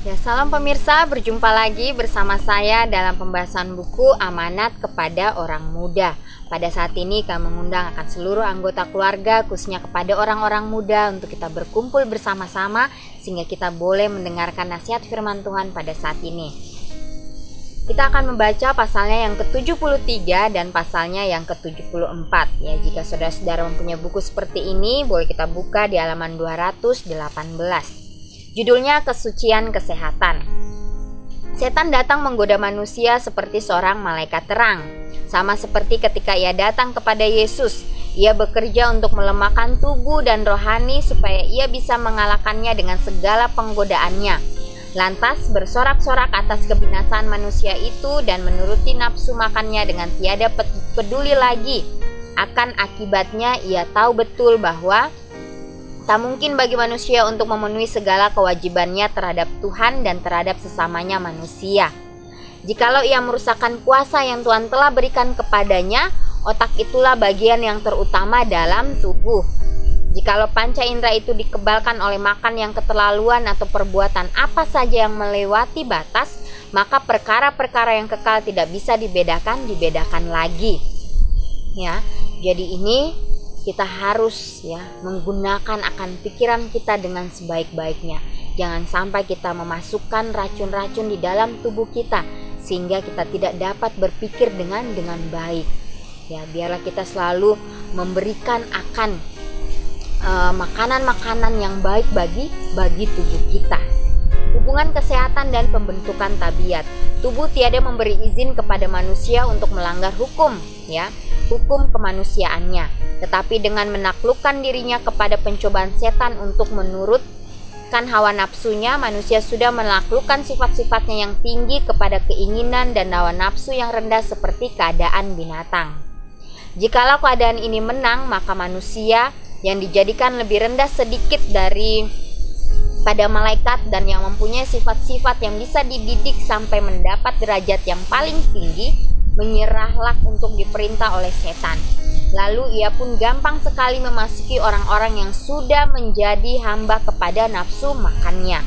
Ya, salam pemirsa, berjumpa lagi bersama saya dalam pembahasan buku Amanat kepada Orang Muda. Pada saat ini kami mengundang akan seluruh anggota keluarga, khususnya kepada orang-orang muda untuk kita berkumpul bersama-sama sehingga kita boleh mendengarkan nasihat firman Tuhan pada saat ini. Kita akan membaca pasalnya yang ke-73 dan pasalnya yang ke-74. Ya, jika saudara-saudara mempunyai buku seperti ini, boleh kita buka di halaman 218. Judulnya Kesucian Kesehatan. Setan datang menggoda manusia seperti seorang malaikat terang. Sama seperti ketika ia datang kepada Yesus, ia bekerja untuk melemahkan tubuh dan rohani supaya ia bisa mengalahkannya dengan segala penggodaannya. Lantas bersorak-sorak atas kebinasaan manusia itu dan menuruti nafsu makannya dengan tiada peduli lagi akan akibatnya. Ia tahu betul bahwa tak mungkin bagi manusia untuk memenuhi segala kewajibannya terhadap Tuhan dan terhadap sesamanya manusia. Jikalau ia merusakkan kuasa yang Tuhan telah berikan kepadanya, otak itulah bagian yang terutama dalam tubuh. Jikalau panca indera itu dikebalkan oleh makan yang keterlaluan atau perbuatan apa saja yang melewati batas, maka perkara-perkara yang kekal tidak bisa dibedakan lagi. Ya, jadi ini kita harus menggunakan akan pikiran kita dengan sebaik-baiknya. Jangan sampai kita memasukkan racun-racun di dalam tubuh kita sehingga kita tidak dapat berpikir dengan baik. Ya, biarlah kita selalu memberikan akan makanan-makanan yang baik bagi tubuh kita. Hubungan kesehatan dan pembentukan tabiat. Tubuh tiada memberi izin kepada manusia untuk melanggar hukum, hukum kemanusiaannya. Tetapi dengan menaklukkan dirinya kepada pencobaan setan untuk menurutkan hawa nafsunya, manusia sudah menaklukkan sifat-sifatnya yang tinggi kepada keinginan dan hawa nafsu yang rendah seperti keadaan binatang. Jikalau keadaan ini menang, maka manusia yang dijadikan lebih rendah sedikit pada malaikat dan yang mempunyai sifat-sifat yang bisa dididik sampai mendapat derajat yang paling tinggi, menyerahlah untuk diperintah oleh setan. Lalu ia pun gampang sekali memasuki orang-orang yang sudah menjadi hamba kepada nafsu makannya.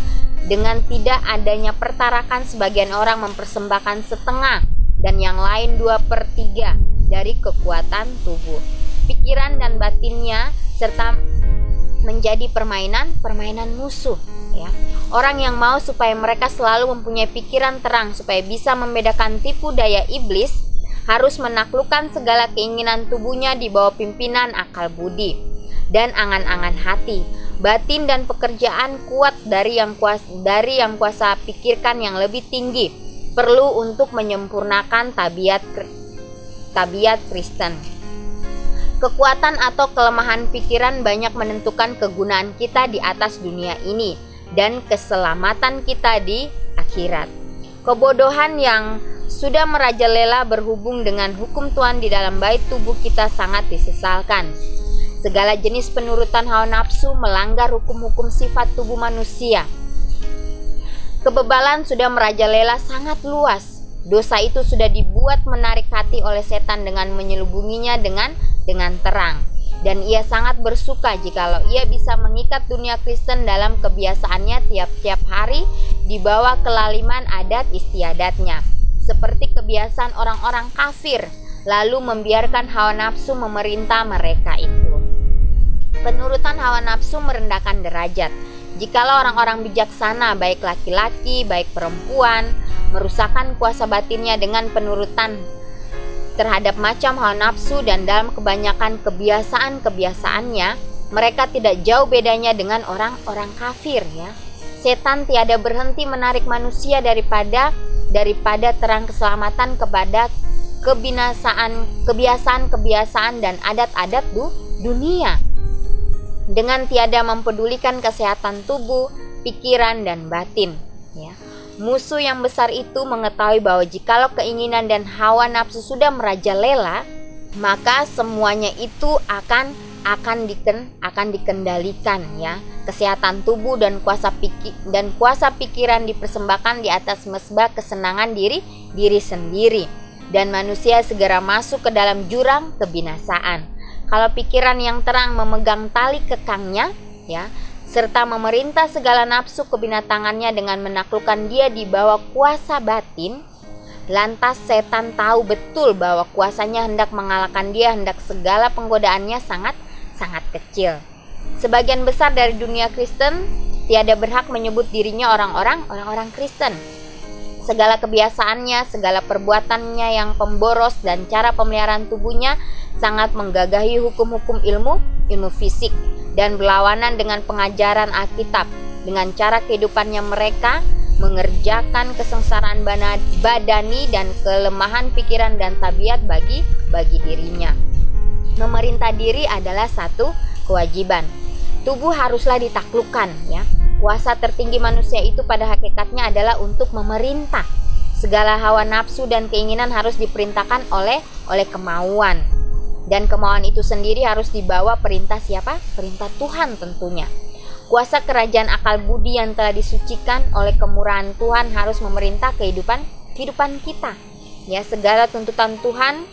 Dengan tidak adanya pertarakan, sebagian orang mempersembahkan setengah dan yang lain 2/3 dari kekuatan tubuh, pikiran dan batinnya, serta menjadi permainan musuh. Orang yang mau supaya mereka selalu mempunyai pikiran terang supaya bisa membedakan tipu daya iblis, harus menaklukkan segala keinginan tubuhnya di bawah pimpinan akal budi dan angan-angan hati, batin dan pekerjaan kuat dari yang kuasa pikirkan yang lebih tinggi, perlu untuk menyempurnakan tabiat Kristen. Kekuatan atau kelemahan pikiran banyak menentukan kegunaan kita di atas dunia ini dan keselamatan kita di akhirat. Kebodohan yang sudah merajalela berhubung dengan hukum Tuhan di dalam bait tubuh kita sangat disesalkan. Segala jenis penurutan hawa nafsu melanggar hukum-hukum sifat tubuh manusia. Kebebalan sudah merajalela sangat luas. Dosa itu sudah dibuat menarik hati oleh setan dengan menyelubunginya dengan terang. Dan ia sangat bersuka jikalau ia bisa mengikat dunia Kristen dalam kebiasaannya tiap-tiap hari di bawah kelaliman adat istiadatnya, seperti kebiasaan orang-orang kafir, lalu membiarkan hawa nafsu memerintah mereka itu. Penurutan hawa nafsu merendahkan derajat. Jikalau orang-orang bijaksana, baik laki-laki, baik perempuan, merusakkan kuasa batinnya dengan penurutan terhadap macam hawa nafsu dan dalam kebanyakan kebiasaan-kebiasaannya, mereka tidak jauh bedanya dengan orang-orang kafir. Setan tiada berhenti menarik manusia daripada terang keselamatan kepada kebiasaan-kebiasaan dan adat-adat dunia, dengan tiada mempedulikan kesehatan tubuh, pikiran, dan batin. Musuh yang besar itu mengetahui bahwa jikalau keinginan dan hawa nafsu sudah merajalela, maka semuanya itu akan dikendalikan. Kesehatan tubuh dan kuasa pikiran dipersembahkan di atas mezbah kesenangan diri sendiri, dan manusia segera masuk ke dalam jurang kebinasaan. Kalau pikiran yang terang memegang tali kekangnya, serta memerintah segala nafsu kebinatangannya dengan menaklukkan dia di bawah kuasa batin, lantas setan tahu betul bahwa kuasanya hendak mengalahkan dia, hendak segala penggodaannya sangat kecil. Sebagian besar dari dunia Kristen tiada berhak menyebut dirinya orang-orang Kristen. Segala kebiasaannya, segala perbuatannya yang pemboros dan cara pemeliharaan tubuhnya sangat menggagahi hukum-hukum ilmu fisik dan berlawanan dengan pengajaran Alkitab. Dengan cara kehidupannya mereka mengerjakan kesengsaraan badani dan kelemahan pikiran dan tabiat bagi dirinya. Memerintah diri adalah satu kewajiban. Tubuh haruslah ditaklukkan, ya. Kuasa tertinggi manusia itu pada hakikatnya adalah untuk memerintah. Segala hawa nafsu dan keinginan harus diperintahkan oleh kemauan. Dan kemauan itu sendiri harus dibawa perintah siapa? Perintah Tuhan tentunya. Kuasa kerajaan akal budi yang telah disucikan oleh kemurahan Tuhan harus memerintah kehidupan kita. Ya, segala tuntutan Tuhan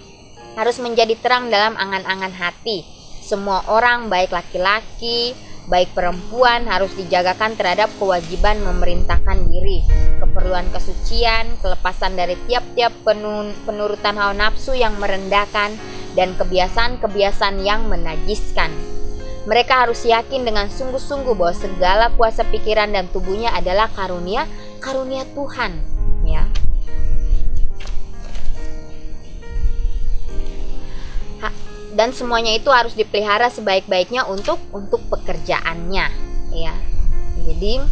harus menjadi terang dalam angan-angan hati. Semua orang, baik laki-laki, baik perempuan, harus dijagakan terhadap kewajiban memerintahkan diri, keperluan kesucian, kelepasan dari tiap-tiap penurutan hawa nafsu yang merendahkan, dan kebiasaan-kebiasaan yang menajiskan. Mereka harus yakin dengan sungguh-sungguh bahwa segala kuasa pikiran dan tubuhnya adalah karunia Tuhan, ya. Dan semuanya itu harus dipelihara sebaik-baiknya untuk pekerjaannya, ya. Jadi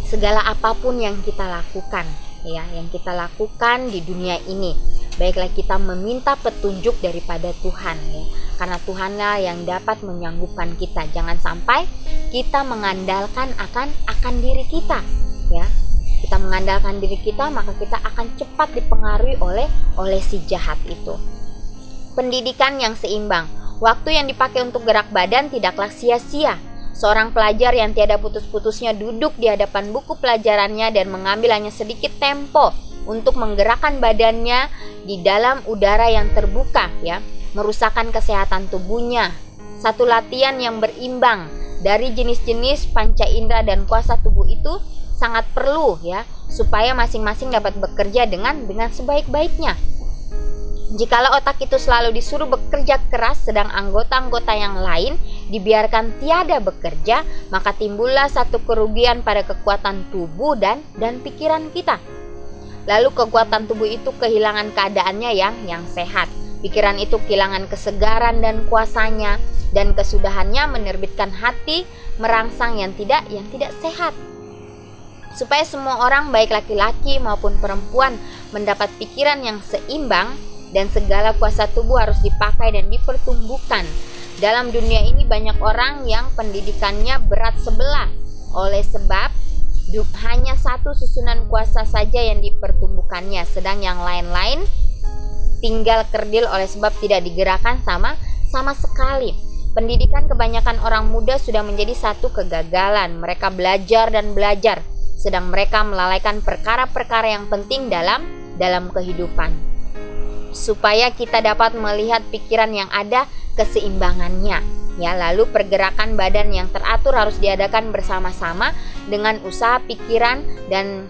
segala apapun yang kita lakukan, ya, yang kita lakukan di dunia ini, baiklah kita meminta petunjuk daripada Tuhan, ya. Karena Tuhanlah yang dapat menyanggupkan kita. Jangan sampai kita mengandalkan akan diri kita, ya. Kita mengandalkan diri kita, maka kita akan cepat dipengaruhi oleh si jahat itu. Pendidikan yang seimbang. Waktu yang dipakai untuk gerak badan tidaklah sia-sia. Seorang pelajar yang tiada putus-putusnya duduk di hadapan buku pelajarannya dan mengambil hanya sedikit tempo untuk menggerakkan badannya di dalam udara yang terbuka, ya, merusakkan kesehatan tubuhnya. Satu latihan yang berimbang dari jenis-jenis panca indera dan kuasa tubuh itu sangat perlu, ya, supaya masing-masing dapat bekerja dengan sebaik-baiknya. Jikalau otak itu selalu disuruh bekerja keras sedang anggota-anggota yang lain dibiarkan tiada bekerja, maka timbullah satu kerugian pada kekuatan tubuh dan pikiran kita. Lalu kekuatan tubuh itu kehilangan keadaannya yang sehat. Pikiran itu kehilangan kesegaran dan kuasanya, dan kesudahannya menerbitkan hati merangsang yang tidak sehat. Supaya semua orang baik laki-laki maupun perempuan mendapat pikiran yang seimbang, dan segala kuasa tubuh harus dipakai dan dipertumbuhkan. Dalam dunia ini banyak orang yang pendidikannya berat sebelah, oleh sebab hanya satu susunan kuasa saja yang dipertumbuhkannya, sedang yang lain-lain tinggal kerdil oleh sebab tidak digerakkan sama sekali. Pendidikan kebanyakan orang muda sudah menjadi satu kegagalan. Mereka belajar dan belajar, sedang mereka melalaikan perkara-perkara yang penting dalam kehidupan. Supaya kita dapat melihat pikiran yang ada keseimbangannya, ya. Lalu pergerakan badan yang teratur harus diadakan bersama-sama dengan usaha pikiran, dan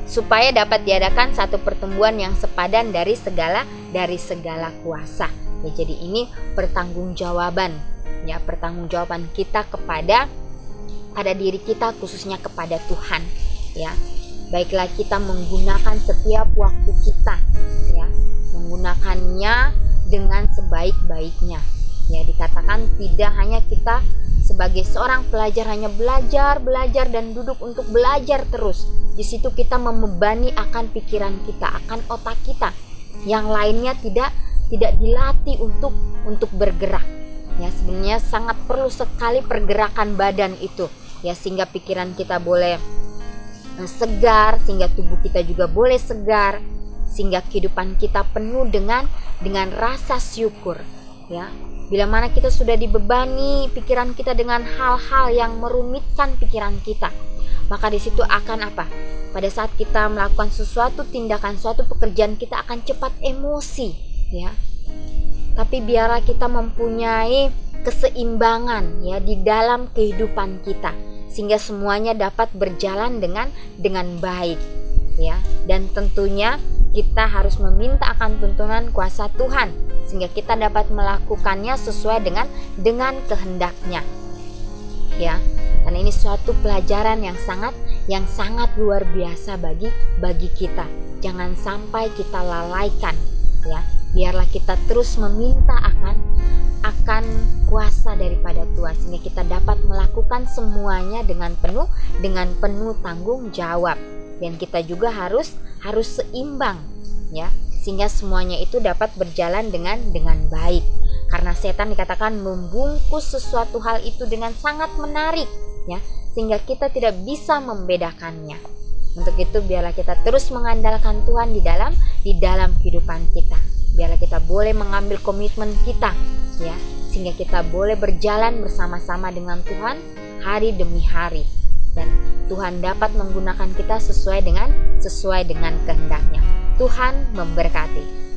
supaya dapat diadakan satu pertumbuhan yang sepadan dari segala kuasa, ya. Jadi ini pertanggungjawaban, ya, pertanggungjawaban kita pada diri kita, khususnya kepada Tuhan, ya. Baiklah kita menggunakan setiap waktu kita, ya, menggunakannya dengan sebaik-baiknya. Ya, dikatakan tidak hanya kita sebagai seorang pelajar hanya belajar dan duduk untuk belajar terus. Di situ kita membebani akan pikiran kita, akan otak kita. Yang lainnya tidak dilatih untuk bergerak. Ya, sebenarnya sangat perlu sekali pergerakan badan itu, ya, sehingga pikiran kita boleh segar, sehingga tubuh kita juga boleh segar, sehingga kehidupan kita penuh dengan rasa syukur, ya. Bila mana kita sudah dibebani pikiran kita dengan hal-hal yang merumitkan pikiran kita, maka di situ akan apa? Pada saat kita melakukan sesuatu tindakan, suatu pekerjaan, kita akan cepat emosi, ya. Tapi biarlah kita mempunyai keseimbangan ya di dalam kehidupan kita, sehingga semuanya dapat berjalan dengan baik ya. Dan tentunya kita harus meminta akan tuntunan kuasa Tuhan sehingga kita dapat melakukannya sesuai dengan kehendaknya ya. Karena ini suatu pelajaran yang sangat luar biasa bagi kita. Jangan sampai kita lalaikan ya. Biarlah kita terus meminta akan kuasa daripada Tuhan sehingga kita dapat melakukan semuanya dengan penuh tanggung jawab. Dan kita juga harus seimbang ya, sehingga semuanya itu dapat berjalan dengan baik. Karena setan dikatakan membungkus sesuatu hal itu dengan sangat menarik ya, sehingga kita tidak bisa membedakannya. Untuk itu biarlah kita terus mengandalkan Tuhan di dalam kehidupan kita. Biarlah kita boleh mengambil komitmen kita ya, sehingga kita boleh berjalan bersama-sama dengan Tuhan hari demi hari, dan Tuhan dapat menggunakan kita sesuai dengan kehendaknya. Tuhan memberkati.